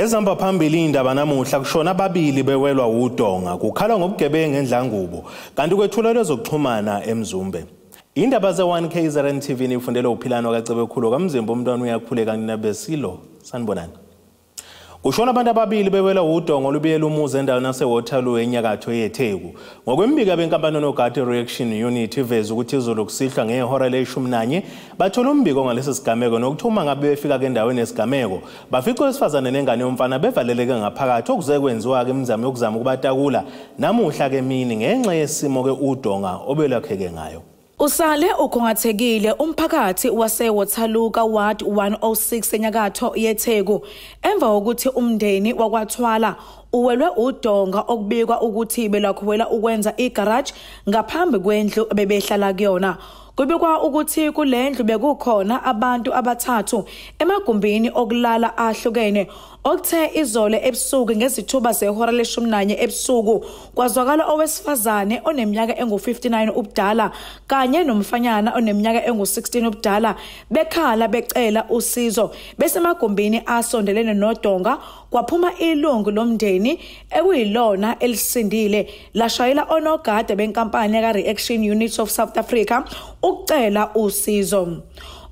Ezihamba phambili indaba namuhla kushona Ababili bewelwa Udonga kukhala ngobugebengu Endlangubo kanti kwethula lezokuxhumana eMzumbe. Indaba ze1KZNTV nifundele uphilano kaCebekhulu kaMzimba umntwana uyakhuleka ninabesilo sanibonani. Kushona abantu ababili bewela Udonga olubiyela umuzi endaweni yaseWaterloo enyakatho yeTheku. Ngokwembika benkampani onogada reaction unit iveza ukuthi izolo kusihlwa ngehora le-11 bathola umbiko ngalesi sigameko nokuthuma ngabe befika endaweni yesigameko bafica owesifazane nengane yomfana bevaleleke ngaphakathi okuze kwenziwa ke imizamo yokuzama ukubatakula namuhla ke emini ngenxa yesimo ke Udonga obelakheke ngayo. Usale ukhongathekile umphakathi waseWaterloo kaWard 106 enyakatho yeTheku emva kokuthi umndeni wakwathwala uwelwe Udonga okubikwa ukuthi belakhuwela ukwenza igarage ngaphambi kwendlu bebehlala kuyona. Kubikwa ukuthi kulendlu bekukhona abantu abathathu emagumbini okulala ahlukene okuthe izolo ebusuku ngezithuba zehora le-11 ebusuku kwazwakala owesifazane oneminyaka engu-59 ubudala kanye nomfanyana oneminyaka engu-16 ubudala bekhala becela usizo besemagumbini asondelene noDonga kwaphuma ilungu lomndeni ekuyilona elisindile lashayela onogada benkampani ka-Reaction Unit of South Africa ukucela usizo.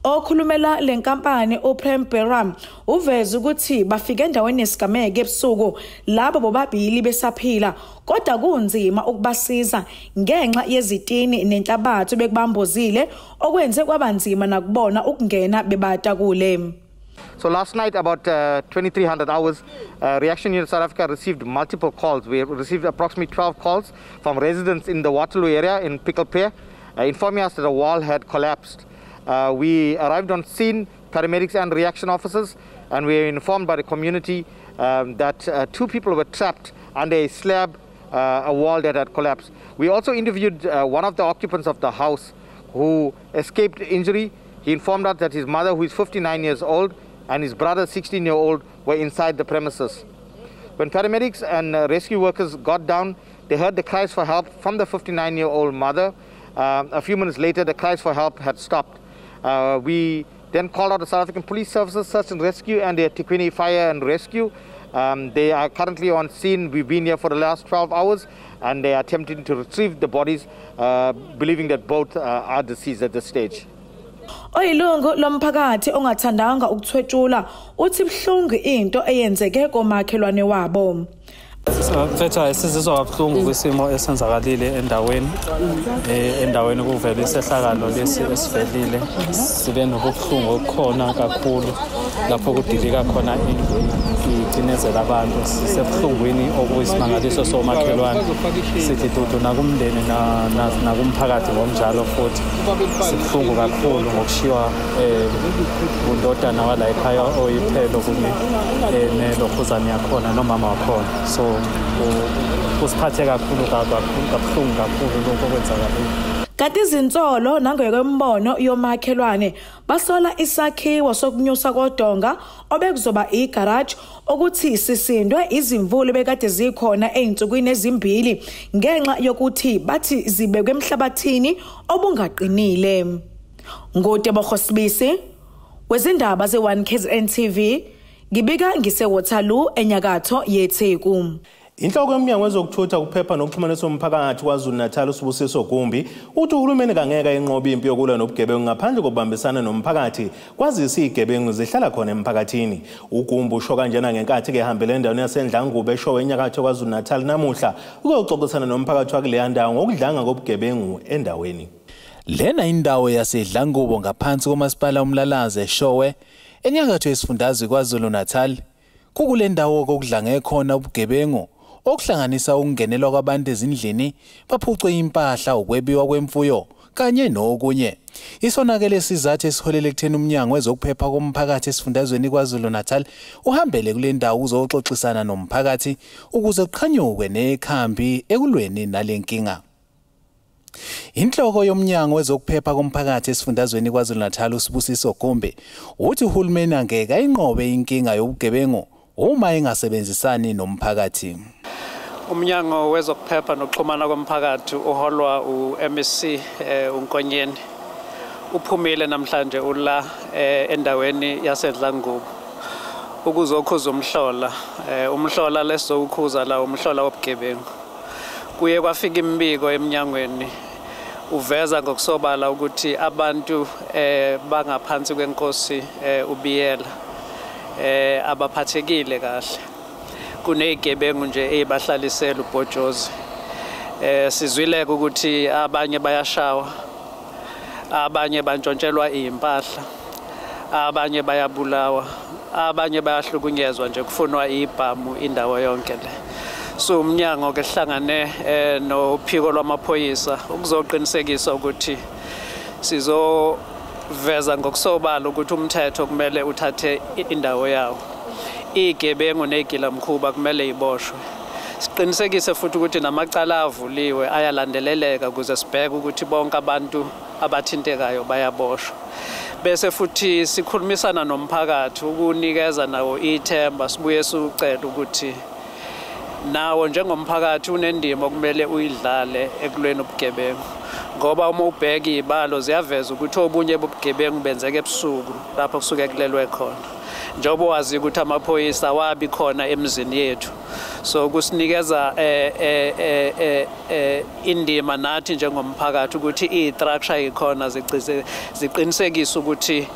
Okhulumela lenkampani uPrem Beram uveza ukuthi bafika endaweni yesigameko ebusuku labo bobabili besaphila kodwa kunzima ukubasiza ngenxa yezitini nenhlabathi bekubambozile okwenze kwabanzima nakubona ukungena bebatakule. So last night, about 2300 hours, Reaction Unit South Africa received multiple calls. We received approximately 12 calls from residents in the Waterloo area in Pickle Pear, informing us that a wall had collapsed. We arrived on scene, paramedics and reaction officers, and we were informed by the community that two people were trapped under a slab, a wall that had collapsed. We also interviewed one of the occupants of the house who escaped injury. He informed us that his mother, who is 59 years old, and his brother, 16-year-old, were inside the premises. When paramedics and rescue workers got down, they heard the cries for help from the 59-year-old mother. A few minutes later, the cries for help had stopped. We then called out the South African Police Services, Search and Rescue, and the Tikwini Fire and Rescue. They are currently on scene. We've been here for the last 12 hours, and they are attempting to retrieve the bodies, believing that both are deceased at this stage. Oyilungu lomphakathi ongathandanga ukuthwetshula uthi buhlungu into eyenzeke komakhelwane wabo. Mfethu isizizwa kabuhlungu kwisimo esenzakalile endaweni kuvela isehlakalo lesi esivelile sibe nobuhlungu okukhona kakhulu lapho kudilika khona icinezela abantu sisebuhlungwini okuyisimangaliso somakhelwane sithi dudu nakumndeni nakumphakathi ngomnjalo futhi sibuhlungu kakhulu ngokushiwa undodana wala ekhaya oyiphelo kunye nelokhuzane yakhona nomama wakhona so usiphathe kakhulu kabuhlungu kakhulu lokho kwenzakalile. Kanti izinsolo nangokwembono yomakhelwane basola isakhiwo sokunyusa koDonga obekuzoba igarage ukuthi sisindwe izimvulu bekade zikhona einsukwini ezimbili ngenxa yokuthi bathi zibekwe emhlabathini obungaqinile. Ngotebogosibisi wezindaba ze1KZNTV ngibika ngiseWaterloo enyakatho yeTheku. Inhloko yomnyango wezokuthutha kuphepha nokuxhumanisa umphakathi kwaZulu-Natal uSibusiso Gumbi uthi uhulumeni kangeka enqoba impi yokulwa nobugebengu ngaphandle kokubambisana nomphakathi kwazisa izigebengu zihlala khona emphakathini. uGumbi usho kanjena ngenkathi ke ehambele endaweni yaseNdlangubo eshowe enyakatho kwaZulu-Natal namuhla ukuyoxoxisana nomphakathi wakuleya ndawo ngokudlanga kobugebengu endaweni. Lena indawo yaseNdlangubo ngaphansi komasipala umlalaze eshowe enyakatho yesifundazwe kwaZulu-Natal kukule ndawo kokudlange khona ubugebengu okuhlanganisa ukungenelwa kwabantu ezindlini baphucwe impahla ukwebiwa kwemfuyo kanye nokunye. Isonakele isizathu esiholele ekutheni umnyango wezokuphepha komphakathi esifundazweni kwaZulu-Natal uhambele kule ndawo uzoxoxisana nomphakathi ukuze kuqhanyukwe nekhambi ekulweni nalenkinga. Inhloko yomnyango wezokuphepha komphakathi esifundazweni kwaZulu-Natal uSibusiso Gumbi uthi uhulumeni angeka inqobe inkinga yobugebengu uma engasebenzisani nomphakathi. Umnyango wezokuphepha nokuxhumana komphakathi uholwa uMSC uNkonyeni uphumile namhlanje ula endaweni yaseNdlangubo ukuzokhuza umhlola lesokhuza la umhlola wobugebengu. Kuye kwafika imibiko eminyangweni uveza ngokusobala ukuthi abantu bangaphansi kwenkosi ubiyela abaphathekile kahle. Kunezigebengu nje ezibahlalisela ubhojozi. Sizwile ukuthi abanye bayashawa, abanye bantshontshelwa impahla, abanye bayabulawa, abanye bayahlukunyezwa nje kufunwa ibhamu indawo yonke le. So umnyango ke hlangane nophiko lwamaphoyisa ukuzoqinisekisa ukuthi sizoveza ngokusobala ukuthi umthetho kumele uthathe indawo yawo. Izigebengu nezigilamkhuba kumele iboshwe. Siqinisekise futhi ukuthi namacala avuliwe ayalandeleleka ukuze sibheke ukuthi bonke abantu abathintekayo bayaboshwa. Bese futhi sikhulumisana nomphakathi ukunikeza nawo ithemba sibuye sicela ukuthi nawo njengomphakathi unendima okumele uyidlale ekulweni ubugebengu. Ngoba uma ubheka izibalo ziyaveza ukuthi obunye bobugebengu benzeke ebusuku lapho kusuke kulelwe khona. Njengoba wazi ukuthi amaphoyisa wabi khona emizini yethu. So kusinikeza indima nathi njengomphakathi ukuthi istructure ikhona ziqinisekisa ukuthi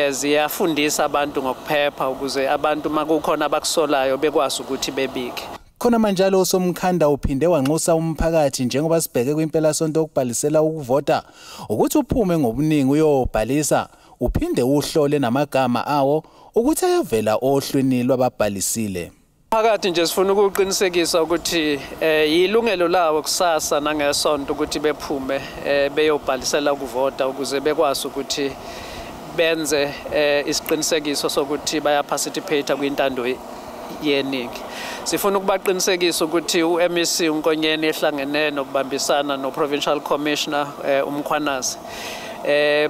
ziyafundisa abantu ngokuphepha ukuze abantu makukhona abakusolayo bekwazi ukuthi bebike. Khona manje lo somkhanda uphinde wanxusa umphakathi njengoba sibheke kwimpela sonto ukubhalisela ukuvota ukuthi uphume ngobuningi uyobhalisa uphinde uhlole namagama awo ukuthi ayavela ohlwini lwababhalisile. Phakathi nje sifuna ukuqinisekisa ukuthi yilungelo lawo kusasa nangesonto ukuthi bephume beyobhalisela ukuvota ukuze bekwazi ukuthi benze isiqinisekiso sokuthi bayaparticipate kwintando yeningi. Sifuna ukubaqinisekisa ukuthi uMEC uNkonyeni ehlangene nokubambisana no-Provincial Commissioner uMkhwanazi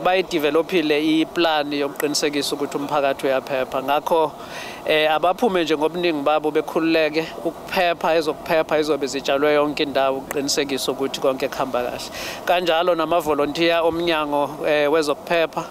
bayidevelopile iplan yokuqinisekisa ukuthi umphakathi uyaphepha. Ngakho abaphume nje ngobuningi babo bekhululeke ukuphepha ezokuphepha izobe zitshalwe yonke indawo ukuqinisekisa ukuthi konke kuhamba kahle. Kanjalo nama-volunteer omnyango wezokuphepha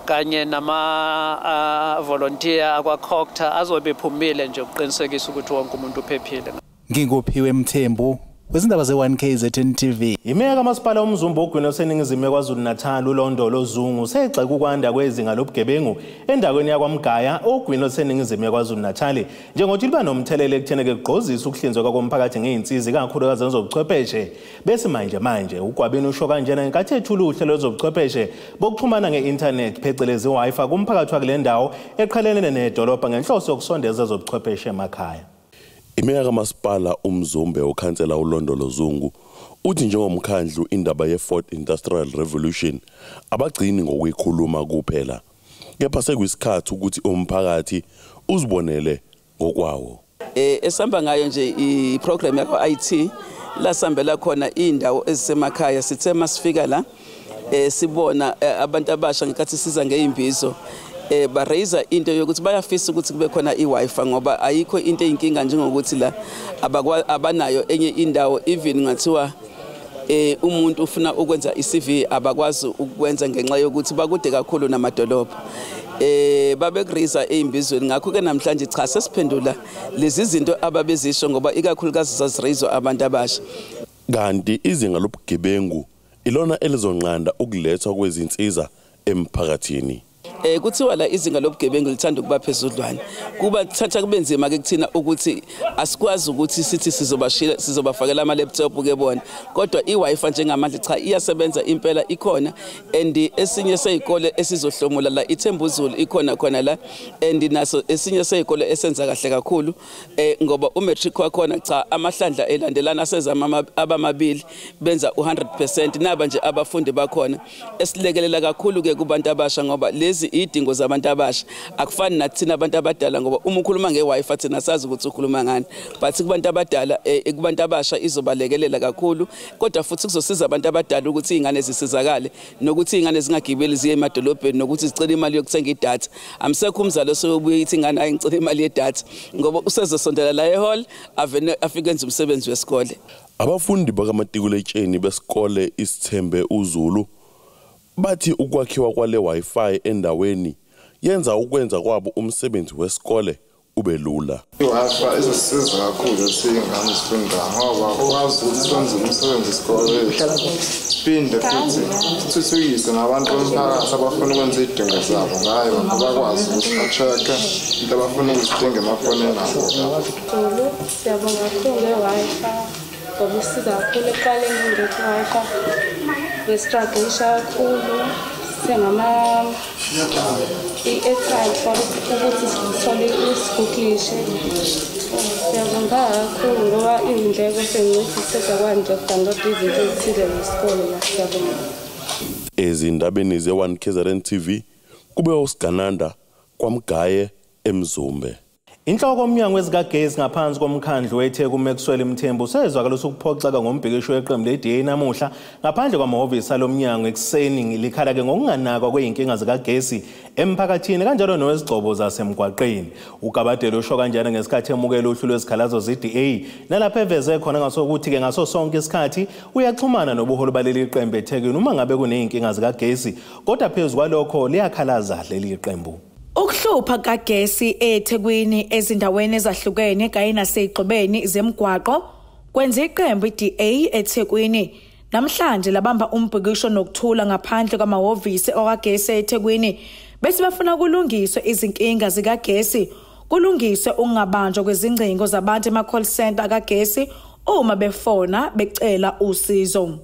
kanye nama-volunteer akwa-COCTA azobe ephumile nje ukuqinisekisa ukuthi wonke umuntu uphephile. Nginguphiwe Mthembu wezindaba ze1KZNTV. Imeya kamasipala umzumbe ogwini oseningizimu KwaZulu-Natal uLondolo Zungu segxeka ukwanda kwezinga lobugebengu endaweni yakwaMgaya ogwini oseningizimu KwaZulu-Natal njengokuthi liba nomthelelo ekutheneke kugqozisa ukuhlinzeka komphakathi ngeinsizi kakhulukazi zezobuchwepheshe besimanje uGwabeni usho kanjena ngenkathi ethula uhlelo lwezobuchwepheshe bokuxhumana nge-internet phecelezi Wi-Fi kumphakathi wakule ndawo eqhelene nedolobha ngenhloso yokusondeza ezobuchwepheshe emakhaya. Imeya kamasipala umzumbe ukhansela uLondolo Zungu uthi njengomkhandlu indaba ye-Fourth Industrial Revolution abagcini ngokuyikhuluma kuphela kepha sekuyisikhathi ukuthi umphakathi uzibonele ngokwawo. Esamba ngayo nje iprogram yakho IT la sambela khona indawo ezisemakhaya sithe masifika la sibona abantu abasha ngekathi siza ngeimbizo ba raise into yokuthi bayafisa ukuthi kube khona iWi-Fi ngoba ayikho into eyinkinga njengokuthi la abanayo enye indawo even ngathiwa umuntu ufuna ukwenza iCV abakwazi ukwenza ngenxa yokuthi bakude kakhulu namadolobha. Babekuriza eimbizweni ngakho ke namhlanje cha sesiphendula lezi zinto ababezisho ngoba ikakhulukazi zaziraizwa abantu abasha. Kanti izinga lobugebengu ilona elizonqanda ukulethwa kwezinsiza emphakathini. Kuthiwa la izinga lobugebengu lithanda ukuba phezudlwana kuba thatha kubenzima ke kuthina ukuthi asikwazi ukuthi sithi sizobafakela ama laptop ke bona kodwa iWi-Fi njengamanje cha iyasebenza impela ikhona and esinye seyikole esizohlomula la iThembuzulu ikhona khona la and naso esinye seyikole esenza kahle kakhulu ngoba umatric wakhona cha amahlandla elandelana sezama abamabili benza 100% naba nje abafundi bakhona esilekelela kakhulu ke kubantu abasha ngoba lezi idingo zabantu abasha akufani nathina abantu abadala ngoba uma ukhuluma ngeWi-Fi thina sazi ukuthi ukhuluma ngani but kubantu abadala kubantu abasha izobalekelela kakhulu kodwa futhi kuzosiza abantu abadala ukuthi izingane zisizakale nokuthi izingane zingagibeli ziye emadolobheni nokuthi zicela imali yokuthenga idatha amsekho umzalo sobuye ithi ingane ayingicela imali yedatha ngoba usezosondela la ehall afike enze umsebenzi wesikole. Abafundi bakamatikuletsheni besikole isithembe uZulu bathi ukwakhiwa kwale Wi-Fi endaweni yenza ukwenza kwabo umsebenzi wesikole ube lula. I-Wi-Fi izosiza kakhulu singane sifunda ngoba ukwazi ukuthi wenze umsebenzi wesikole phinde futhi sithuthukise nabantu bomphakathi abafuna ukwenza izidingo zabo ngayo abakwazi ukuthi ba-check-e into abafuna ukuzidinga emafonini abo. Siyabonga kakhulu nge-Wi-Fi ngoba isiza kakhulu ekuqaleni ngethi i-Wi-Fi besitragisha kakhulu i-airtime for ukuthi sithole isiguglishe. Siyabonga kakhulu ngoba iy'ndleko sengincediseka kwanje ukudownload izinto ezithile zesikole la. Siyabonga. Ezindabeni ze-1KZNTV kube usigananda kwaMgaye eMzumbe. Inhloko yomnyango wezikagesi ngaphansi komkhandlu weTheku uMaxwell Mthembu sezwakala ukuphoxeka ngombhikisho weqembu le-DA namuhla ngaphandle kwamahhovisi alomnyango ekuseni likhala ke ngokunganakwa kweyinkinga zikagesi emphakathini kanjalo nowezigcobo zasemgwaqeni. uGabadela usho kanjani ngesikhathi emukela uhlu lwezikhalazo ze-DA nalapho eveze khona ngasokuthi ke ngaso sonke isikhathi uyaxhumana nobuholi baleli qembu eThekwini uma ngabe kuneyinkinga zikagesi kodwa phezulu kwalokho liyakhalaza leli qembu. Ukuhlupha kagesi eThekwini ezindaweni ezahlukene kanye naseyigqobeni zemgwaqo kwenza iqembu i-DA eThekwini namhlanje labamba umbhikisho nokuthula ngaphandle kwamahhovisi okagesi eThekwini bese bafuna kulungiswe izinkinga zikagesi kulungiswe ukungabanjwa kwezingcingo zabantu ema-call center kagesi uma befona becela usizo.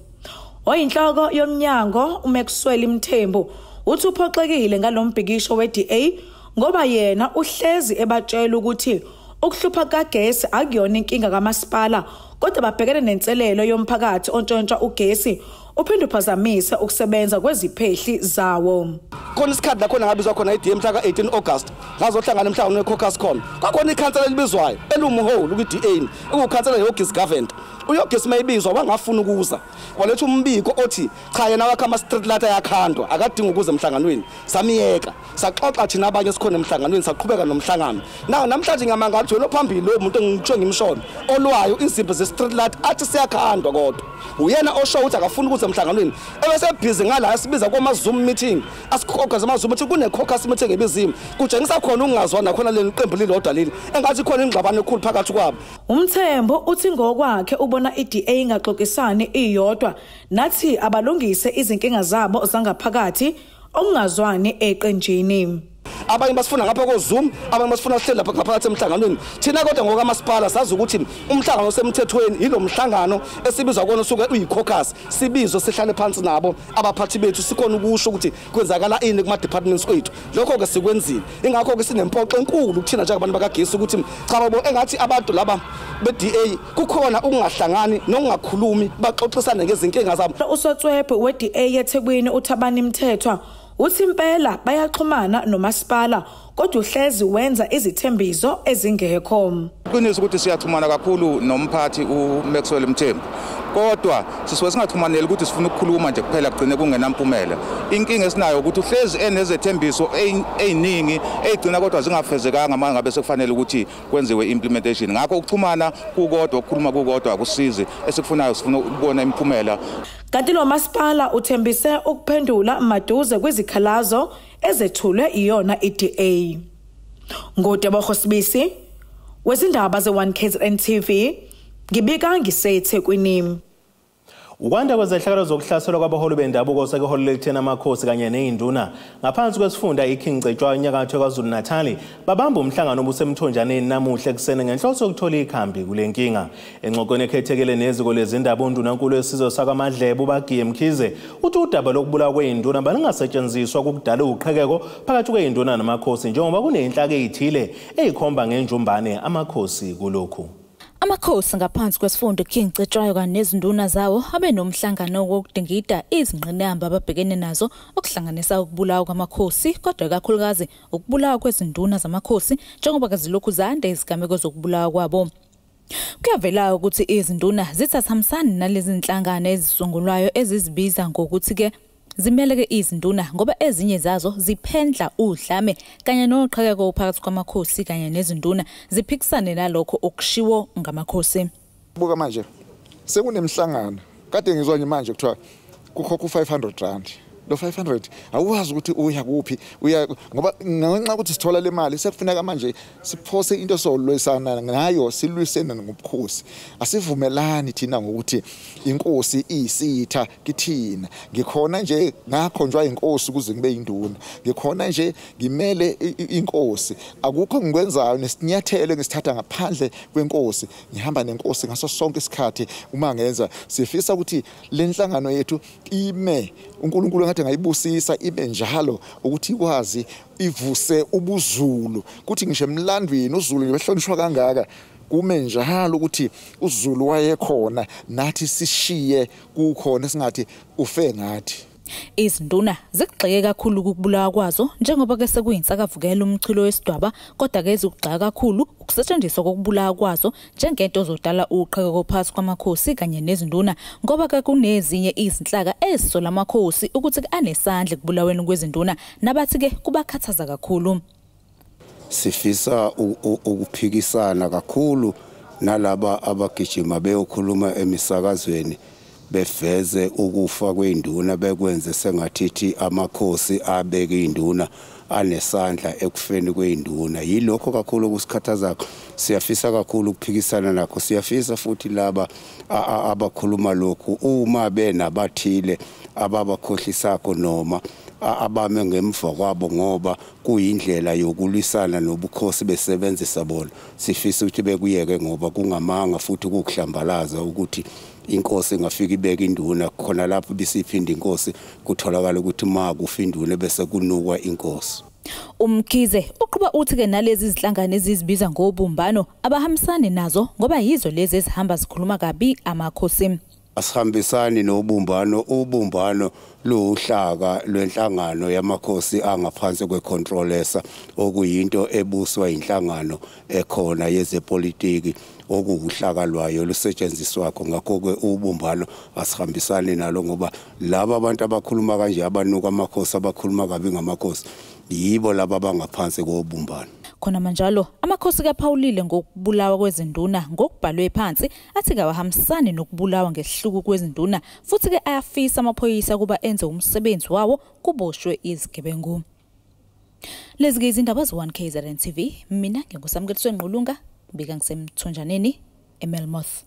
Oyinhloko yomnyango uMaxwell Mthembu uthi uphoxekile ngalombhikisho we-DA ngoba yena uhlezi ebatshela ukuthi ukuhlupha kagesi akuyona inkinga kamasipala kodwa babhekene nenselelo yomphakathi ontshontsha ugesi uphinde uphazamise ukusebenza kweziphehli zawo. Khona isikhathi la khona ngabizwa khona i-DA mhla ka-18 August ngazohlangana emhlangano we-caucus khona kwakhona ikhansela elibizwayo elumuholi kwi-DA ukukhansela yogesi government uyogesi mayibizwa wangafuna ukuza waletha umbiko othi cha yena wakha ama-street light ayakhandwa akadinga ukuza emhlanganweni samiyeka saxoxa thina abanye sikhona emhlanganweni saqhubeka nomhlangano namhlanje ngamanga athi wena phambili lo muntu engitsho ngimshona olwayo izimpi ze-street light athi siyakhandwa kodwa uyena osho ukuthi akafuna ukuza emhlanganweni ebesebhizi ngala sibiza kwama-Zoom meeting asikhokha zama-Zoom meeting kune-caucus meeting ebizima kutshengisa khona ukungazwana khona leli qembu lilodwa leli engathi khona ingxabano ekhulu phakathi kwabo. uMthembu uthi ngokwakhe ubona i-DA ingaxoxisani iyodwa nathi abalungise izinkinga zabo zangaphakathi okungazwani eqenjini. Abanye basifuna ngapha ko-Zoom abanye basifuna sihleli lapha ngaphakathi emhlanganweni thina kodwa ngokamasipala sazi ukuthi umhlangano osemthethweni yilo mhlangano esibizwa kona usuke uyi-caucus sibizwe sihlale phansi nabo abaphathi bethu sikhona ukusho ukuthi kwenzakala ini kuma-departments wethu lokho-ke sikwenzile ingakho-ke sinempoxo enkulu kuthina njengabantu bakagesi ukuthi cha babo engathi abantu laba be-DA kukhona ukungahlangani nokungakhulumi baxoxisane ngezinkinga zabo. Usotswebhe we-DA yeThekwini uThabani Mthethwa uthi impela bayaxhumana nomasipala kodwa uhlezi wenza izithembiso ezingekho. Kuqinisa ukuthi siyaxhumana kakhulu nomphathi uMaxwell Mthembu kodwa sisuke singaxhumaneli ukuthi sifuna ukukhuluma nje kuphela kugcine kungenampumela. Inkinga esinayo ukuthi uhlezi enezethembiso eziningi ezigcina kodwa zingafezekanga manje ngabe sekufanele ukuthi kwenziwe implementation. Ngakho ukuxhumana kukodwa ukukhuluma kukodwa akusizi esikufunayo sifuna ukubona impumela. Kanti lo masipala uthembise ukuphendula maduze kwizikhalazo ezethulwe iyona i-DA. Ngodaba Sibisi wezindaba ze-1KZNTV ngibika ngiseThekwini. Ukwanda kwezehlakalo zokuhlaselwa kwabaholi bendabuko sekuholele ekutheni amakhosi kanye ney'nduna ngaphansi kwesifunda iKing Cetshwayo enyakatho kwaZulu Natali babamba umhlangano obusemthonjaneni namuhla ekuseni ngenhloso yokuthola ikhambi kule nkinga. Engxoxweni ekhethekele neziko lezindaba uNdunankulu wesizwe sakwaMadlebe uBagiye Mkhize uthi udaba lokubulawa kwey'nduna balingasetshenziswa ukudala uqhekeko phakathi kwey'nduna namakhosi njengoba kuney'nhlaka ezithile ezikhomba ngenjumbane amakhosi kulokhu. Amakhosi ngaphansi kwesifundo King Cetshwayo kanye nezinduna zawo abe nomhlangano wokudingida izingqinamba ababhekene nazo okuhlanganisa ukubulawa kwamakhosi kodwa kakhulukazi ukubulawa kwezinduna zamakhosi njengoba kazilokhu zande izigameko zokubulawa kwabo. Kuyavela ukuthi izinduna zithathamisana nalezi zinhlangano ezisungulwayo ezizibiza ngokuthi ke zimeleke izinduna ngoba ezinye zazo ziphendla udlame kanye noqhekeko phakathi kwamakhosi kanye nezinduna ziphikisane nalokho okushiwo ngamakhosi. Buka manje sekunemhlangano kade ngizwa nje manje kuthiwa kukhokha u500 rand lo 500 awuwazi ukuthi uya kuphi ngoba ngenxa ukuthi sithola le mali sekufuneka manje siphose into solwisana ngayo silwisene ngobukhosi asivumelani thina ngokuthi inkosi isitha kithina ngikhona nje ngakhonjwa inkosi ukuze ngibe induna ngikhona nje ngimele inkosi akukho ngikwenzayo nesinyathelo ngisithatha ngaphandle kwenkosi ngihamba nenkosi ngaso sonke isikhathi uma ngenza sifisa ukuthi lenhlangano yethu ime uNkulunkulu ngathi ngayibusisa ibe njalo ukuthi ikwazi ivuse ubuzulu kuthi ngisho emlandweni uZulu ngibehlonishwa kangaka kume njalo ukuthi uZulu wayekhona nathi sishiye kukhona singathi ufe ngathi. Izinduna zigxeke kakhulu ukubulawa kwazo njengoba ke sekuyinsakavukela umchilo wesidwaba kodwa ke ezigxaka kakhulu ukusetshenziswa kokubulawa kwazo njengento zodala uqheko phakathi kwamakhosi kanye nezinduna ngoba ke kunezinye izinhlaka ezisola amakhosi ukuthi anesandla ekubulaweni kwezinduna nabathi ke kubakhathaza kakhulu. Sifisa ukuphikisana kakhulu nalaba abagijima beyokhuluma emisakazweni befeze ukufa kwenduna bekwenze sengathithi amakhosi abeke induna anesandla ekufeni kwenduna yilokho kakhulu kusikhathaza siyafisa kakhulu ukuphikisana nakho siyafisa futhi laba abakhuluma lokhu uma benabathile ababakhohlisako noma abame ngemva kwabo ngoba kuyindlela yokulwisana nobukhosi besebenzisa bona sifisa ukuthi bekuyeke ngoba kungamanga futhi ukuhlambalaza ukuthi inkosi ingafika ibeka induna khona lapho bisiphinda inkosi kutholakala ukuthi ma kufa induna bese kunukwa inkosi. Umkhize uqhuba uthi ke nalezi izinhlangano ezizibiza ngobumbano abahambisane nazo ngoba yizo lezi ezihamba zikhuluma kabi amakhosi. Asihambisani nobumbano ubumbano luhlaka lwenhlangano yamakhosi angaphansi kwecontrolesa okuyinto ebuswa inhlangano ekhona yezepolitiki okuhlaka lwayo lusetshenziswakho ngakho ke ubumbano asihambisani nalo ngoba laba abantu abakhuluma kanje abanuka amakhosi abakhuluma kabi ngamakhosi yibo laba abangaphansi kobumbano. Khona manjalo amakhosi kaPhawulile ngokubulawa kwezinduna ngokubhalwe phansi athi kawahambisani nokubulawa ngesihluku kwezinduna futhi ke ayafisa amaphoyisa kuba enze umsebenzi wawo kuboshwe izigebengu. Lezi ke izindaba z1KZNTV mina ngingusamkeliswe Nqulunga bika ngisemthonjaneni eMelmoth.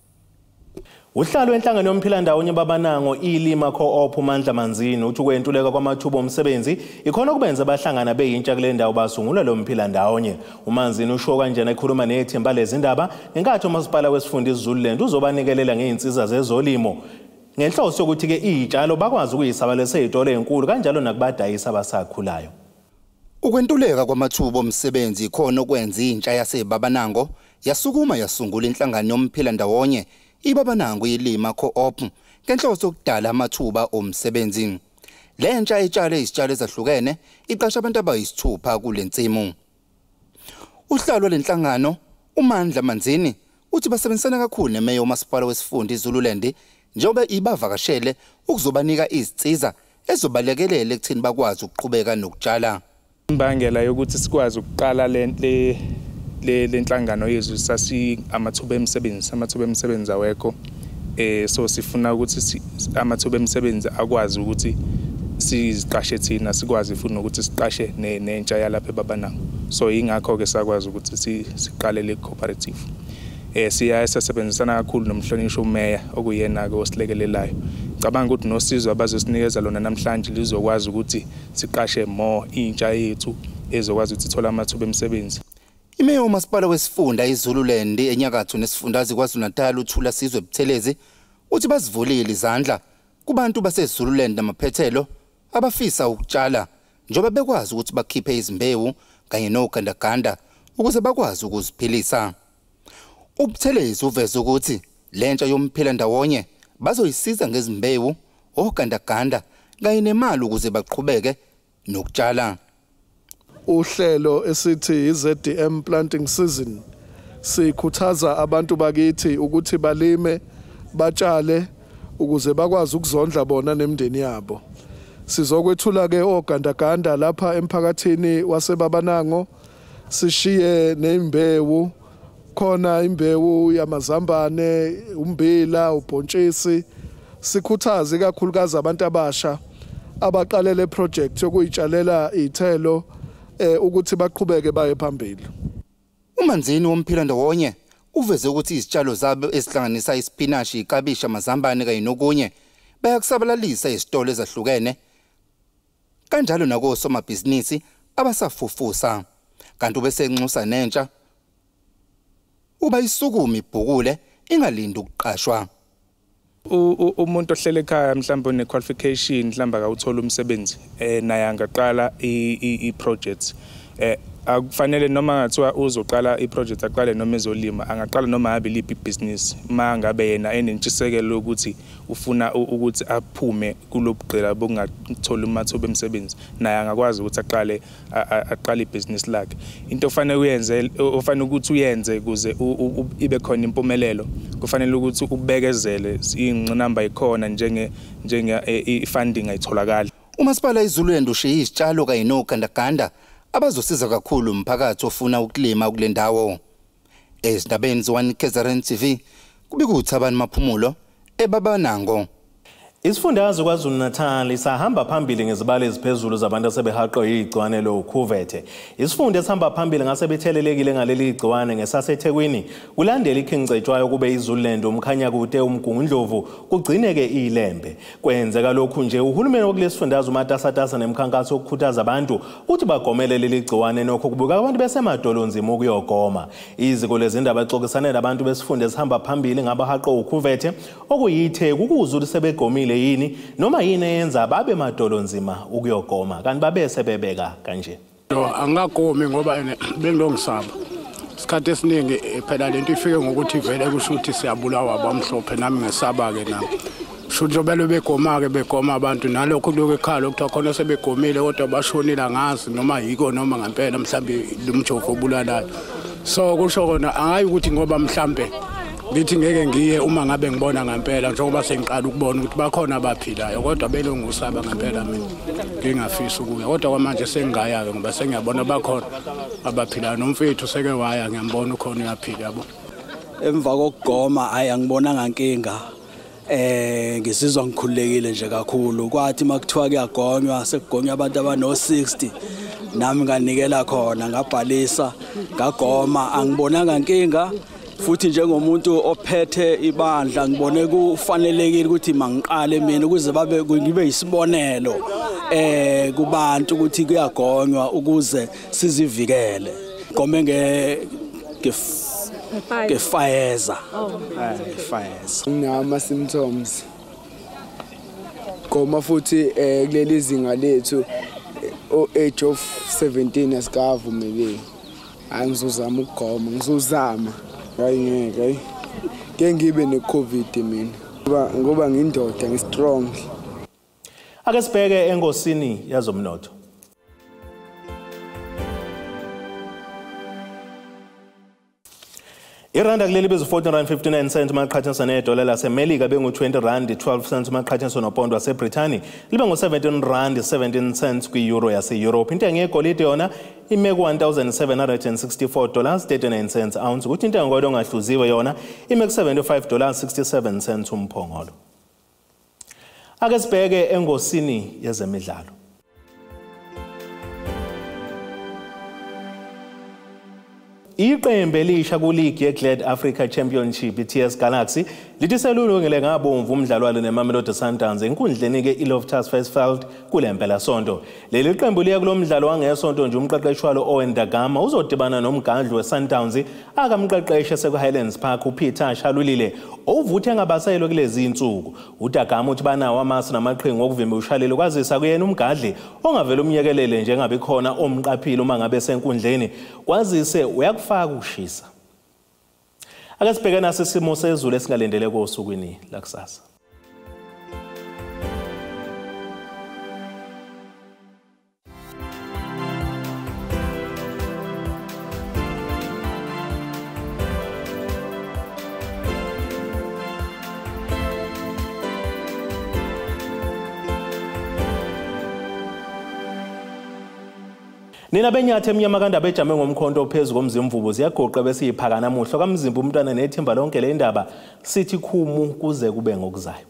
Uhlalo wenhlangano yomphilandawonye babanango ilima co-op uMandla Manzini uthi kwentuleka kwamathuba omsebenzi ikhona kubenza abahlangana beyintsha kule ndawo basungula lo mphilandawonye. uManzini usho kanjena ekhuluma nethemba lezindaba nenkathi umasipala wesifunda iZululand uzobanikelela ngeinsiza zezolimo ngenhloso yokuthi ke izitshalo bakwazi ukuyisabalalisa ezitolo ezinkulu kanjalo nakubadayisa abasakhulayo. Ukwentuleka kwamathuba omsebenzi ikhona okwenza intsha yaseBabanango yasukuma yasungula inhlangano yomphilandawonye iBabanango ilima co-op ngenhloso yokudala amathuba omsebenzi. Lentsha etshale izitshalo ezahlukene iqasha abantu abayisithupha kulensimu. Uhlalo lenhlangano uMandla Manzini uthi basebenzisana kakhulu nemeya umasipala wesifunda iZululand njengoba ibavakashele ukuzobanika izinsiza ezobalekelela ekuthini bakwazi ukuqhubeka nokutshala. Imbangela yokuthi sikwazi ukuqala le nhlangano yezwe sasi amathuba emsebenzi awekho so sifuna ukuthi amathuba emsebenzi akwazi ukuthi siziqashe thina sikwazi futhi ukuthi siqashe nentsha yalapha eBabanango so ingakho ke sakwazi ukuthi siqale le cooperative. Siyasebenzisana kakhulu nomhlonishwa umeya okuyena ke osilekelelayo. Cabanga ukuthi nosizo abazosinikeza lona namhlanje lizokwazi ukuthi siqashe more intsha yethu ezokwazi ukuthi ithola amathuba emsebenzi. Imeya umasipala wesifunda iZululand enyakatho nesifundazwe KwaZulu-Natal uThula Sizwe Buthelezi uthi basivulile izandla kubantu baseZululand namaphethelo abafisa ukutshala njengoba bekwazi ukuthi bakhiphe izimbewu kanye nogandaganda ukuze bakwazi ukuziphilisa. Ubuthelezi uveza ukuthi lentsha yomphilandawonye bazoyisiza ngezimbewu ogandaganda kanye nemali ukuze baqhubeke nokutshala. Uhlelo esithi iZDM planting season sikhuthaza abantu bakithi ukuthi balime batshale ukuze bakwazi ukuzondla bona nemndeni yabo. Sizokwethula ke ogandaganda lapha emphakathini waseBabanango sishiye nembewu khona imbewu yamazambane umbila ubhontshisi sikhuthaze kakhulukazi abantu abasha abaqale le project yokuyitshalela izithelo ukuthi baqhubeke baye phambili. uManzini womphila ndawonye uveze ukuthi izitshalo zabo esihlanganisa isipinashi, ikabisha, amazambane kanye nokunye bayakusabalalisa izitolo ezahlukene kanjalo nako somabhizinisi abasafufusa kanti bese enxusa nentsha uba isukumi ibhukule ingalindi ukuqashwa. Umuntu ohlele ekhaya mhlawumbe une qualification mhlawumbe akawuthola umsebenzi naye angaqala i-project akufanele noma ngathiwa uzoqala i-project aqale noma ezolima angaqala noma ngabe liphi business mangabe yena enentshisekelo ukuthi ufuna ukuthi aphume kulobugqila bongathola amathuba emsebenzi naye angakwazi ukuthi aqale ibusiness lakhe. Into ofanele ukuthi uyenze ukuze ibe khona impumelelo kufanele ukuthi ubekezele ingqinamba ikhona njenge i-funding ayitholakala. Umasipala iZululand ushiye izitshalo kanye nogandaganda abazosiza kakhulu umphakathi ofuna ukulima kule ndawo. Ezindabeni z1KZNTV kubikuthi abantu maphumulo eBabanango. Isifundazwe KwaZulu-Natal sahamba phambili ngezibalo eziphezulu zabantu asebehaqwe igciwane lokuvethe. Isifundo esihamba phambili ngasebethelelekile ngaleli igciwane ngesaseThekwini kulandela ikhincetshwayo kube iZululand umkhanya kude umgungundlovu kugcineke ilembe. Kwenzeka lokhu nje uhulumeni wokulesifundazwe umatasatasa nemkhankaso okukhuthaza abantu ukuthi bagomele leli gciwane nokho kubuka abantu besemadolonzima ukuyogoma. Iziko lezindaba exoxisane nabantu besifunda esihamba phambili ngabahaqwe ukuvethe okuyithe ukuzulu sebegomile yini noma yini eyenza babe madolonzima ukuyogoma kanti babe sebebeka kanje. Angagomi ngoba bengilongisaba isikhathi esiningi phela lento ifike ngokuthi vele kusho ukuthi siyabulawa abamhlophe nami ngesaba ke nami shuthi belo begoma ke begoma abantu nalokho kuloko ekhaya lokuthiwa khona sebegomile kodwa bashonile ngazi noma yiko noma ngempela mhlambe lumjovo obulalayo. So kusho kona angayi ukuthi ngoba mhlambe ngithi ngeke ngiye uma ngabe ngibona ngempela njengoba sengiqala ukubona ukuthi bakhona abaphilayo kodwa belongusaba ngempela mina ngingafisa ukuya kodwa kwamanje sengingaya ke ngoba sengiyabona bakhona abaphilayo nomfethu seke waya ngiyambona ukhona uyaphila yabo. Emva kokugoma ayangibonanga inkinga ngisizwa ngikhululekile nje kakhulu kwathi makuthiwa kuyagonywa sekugonywa abantu abano60 nami nganikela khona ngabhalisa ngagoma angibonanga inkinga futhi njengomuntu ophethe ibandla ngibone kufanelekile ukuthi mangiqale mina ukuze babe ngibe isibonelo kubantu ukuthi kuyagonywa ukuze sizivikele gome ngefayeza ngama symptoms goma futhi kuleli zinga lethu age of 17 asikavumeleki angizozama ukugoma ngizozama ngeke ngibe neCovid mina ngoba ngindoda ngistrong. Ake sibheke engosini yazomnotho. Iranda kuleli bezu R14.59 maqhathanisa nedola laseMelika bengu R20.12 maqhathanisa nopondo waseBrithani libe ngo R17.17 kwi-euro yase-Europe. Intengo yegolide yona ime ku $1,764.39 ounce ukuthi intengo yodwa ongahluziwe yona ime ku $75.67 umphongolo. Ake sibheke engosini yezemidlalo. Iqembu elisha kuligi yeGlad Africa Championship iTS Galaxy lithi selulungile ngabomvu umdlalo walo neMamelodi Sundowns enkundleni ke iLoftus Versfeld kulempela sonto. Leli qembu liya kulomdlalo wangesonto nje umqeqeshi walo Owen Dagama uzodibana nomgadli weSundowns akamqeqeshe seKuHighlands Park uPeter Shalulile ovuthe ngabasayelo kulezi insuku. uDagama uthi banawo amasu namaqhinga okuvimba ushalelo kwazisa kuyena umgadli ongavela umyekelele njengabe khona omqaphile uma ngabe senkundleni kwazise uyakufaka ukushisa. Ake sibheke naso isimo sezulu esingalendele kosukwini lakusasa. Nina benyathe emnyama kandaba ejame ngomkhonto ophezulu komzimvubu ziyagoqa bese iphaka namuhla kamzimba umntwana nethimba lonke le ndaba sithi khumu kuze kube ngokuzayo.